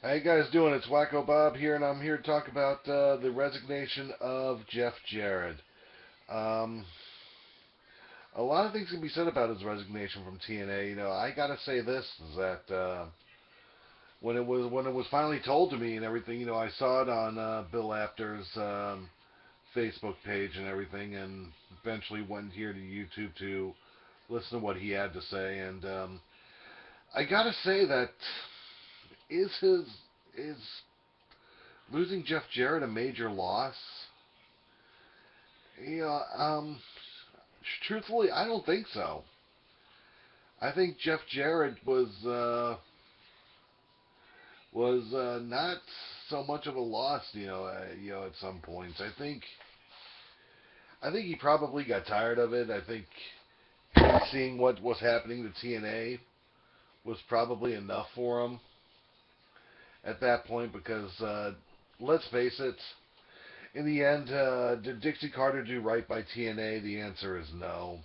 How you guys doing? It's Wacko Bob here, and I'm here to talk about the resignation of Jeff Jarrett. Um, a lot of things can be said about his resignation from TNA. I gotta say this is that when it was finally told to me and everything, I saw it on Bill Apter's Facebook page and everything, and eventually went here to YouTube to listen to what he had to say. And I gotta say that is losing Jeff Jarrett a major loss? Yeah, truthfully, I don't think so. I think Jeff Jarrett was not so much of a loss, at some points. I think he probably got tired of it. I think seeing what was happening to TNA was probably enough for him at that point because let's face it, in the end, did Dixie Carter do right by TNA? The answer is no.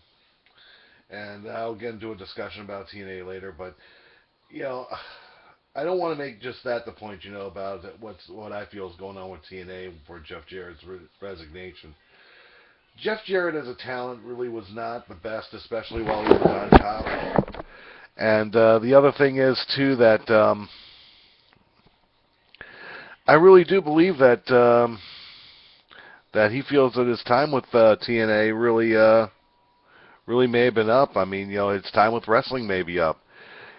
And I'll get into a discussion about TNA later, but you know, I don't want to make just that the point, about what I feel is going on with TNA for Jeff Jarrett's resignation. Jeff Jarrett as a talent really was not the best, especially while he was on top. And the other thing is too that I really do believe that he feels that his time with TNA really may have been up. I mean, his time with wrestling may be up.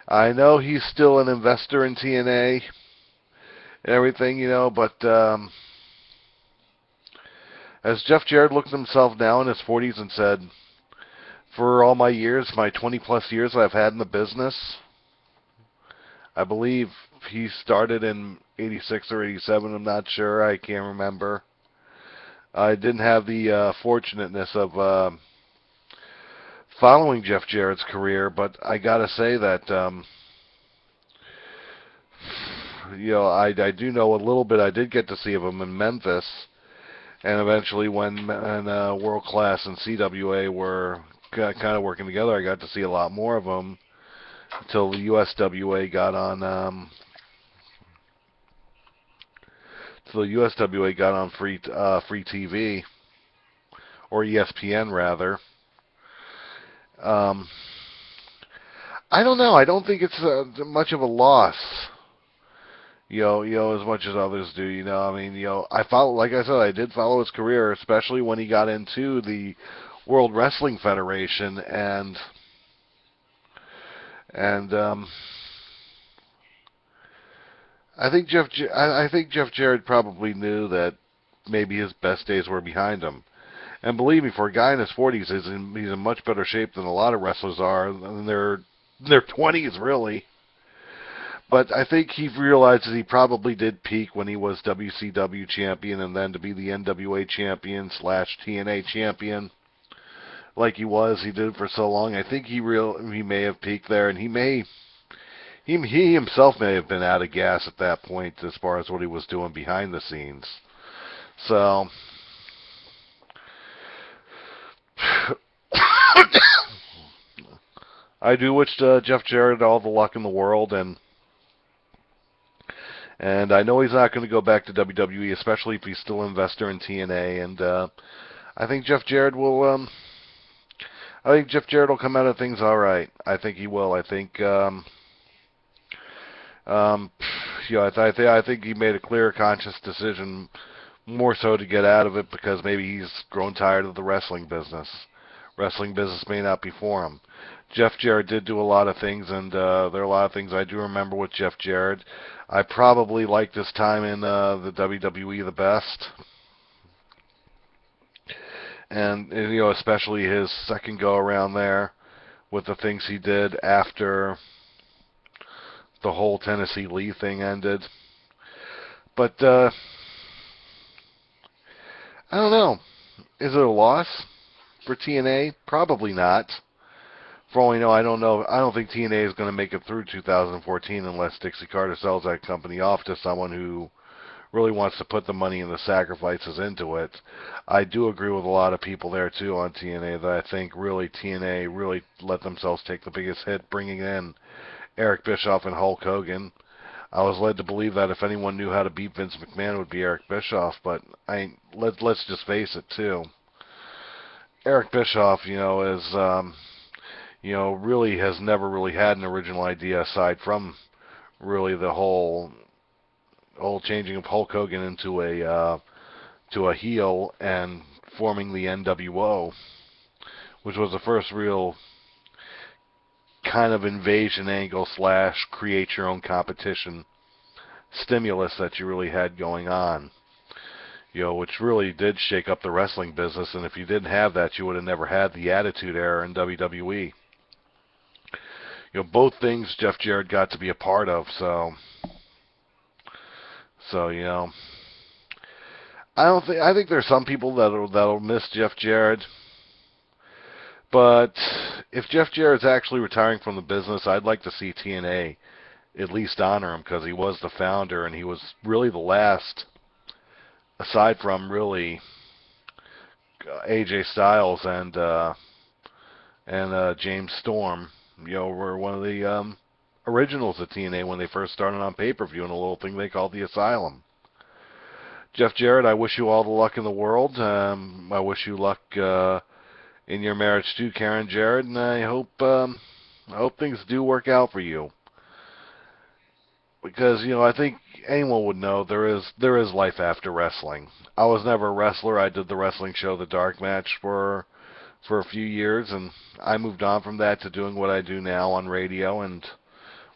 I know he's still an investor in TNA and everything, but as Jeff Jarrett looked at himself now in his 40s and said, for all my years, my 20-plus years I've had in the business, I believe he started in 86 or 87, I'm not sure, I can't remember. I didn't have the fortunateness of following Jeff Jarrett's career, but I gotta say that I do know a little bit. I did get to see of him in Memphis, and eventually when World Class and CWA were kind of working together, I got to see a lot more of him until the USWA got on. Till the USWA got on free TV, or ESPN rather. I don't know. I don't think it's much of a loss. As much as others do. I mean, I follow, like I said, I did follow his career, especially when he got into the World Wrestling Federation, and I think Jeff Jarrett probably knew that maybe his best days were behind him. And believe me, for a guy in his 40s, he's in much better shape than a lot of wrestlers are in their 20s, really. But I think he realized that he probably did peak when he was WCW champion, and then to be the NWA champion / TNA champion, like he did for so long. I think he may have peaked there, and he himself may have been out of gas at that point as far as what he was doing behind the scenes. So I do wish Jeff Jarrett all the luck in the world, and I know he's not going to go back to WWE, especially if he's still an investor in TNA. And I think Jeff Jarrett will. I think Jeff Jarrett will come out of things all right. I think he will. I think. I think he made a clear, conscious decision, more so to get out of it because maybe he's grown tired of the wrestling business. Wrestling business may not be for him. Jeff Jarrett did do a lot of things, and there are a lot of things I do remember with Jeff Jarrett. I probably liked his time in the WWE the best, and especially his second go around there with the things he did after the whole Tennessee Lee thing ended. But I don't know. Is it a loss for TNA? Probably not. For all we know, I don't know. I don't think TNA is going to make it through 2014 unless Dixie Carter sells that company off to someone who really wants to put the money and the sacrifices into it. I do agree with a lot of people there too on TNA that I think really TNA really let themselves take the biggest hit, bringing in Eric Bischoff and Hulk Hogan. I was led to believe that if anyone knew how to beat Vince McMahon, it would be Eric Bischoff. But let's just face it too. Eric Bischoff, really has never really had an original idea aside from really the whole changing of Hulk Hogan into a heel and forming the NWO, which was the first real kind of invasion angle slash create your own competition stimulus that you really had going on. Which really did shake up the wrestling business, and if you didn't have that, you would have never had the Attitude Era in WWE. Both things Jeff Jarrett got to be a part of, so I think there's some people that'll miss Jeff Jarrett, but if Jeff Jarrett's actually retiring from the business, I'd like to see TNA at least honor him because he was the founder and he was really the last, aside from really AJ Styles and James Storm, were one of the originals of TNA when they first started on pay-per-view in a little thing they called the Asylum. Jeff Jarrett, I wish you all the luck in the world. I wish you luck in your marriage too, Karen Jarrett, and I hope things do work out for you. Because I think anyone would know there is life after wrestling. I was never a wrestler. I did the wrestling show, The Dark Match, for a few years, and I moved on from that to doing what I do now on radio, and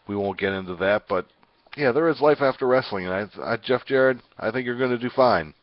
we won't get into that, but yeah, there is life after wrestling, and Jeff Jarrett, I think you're going to do fine.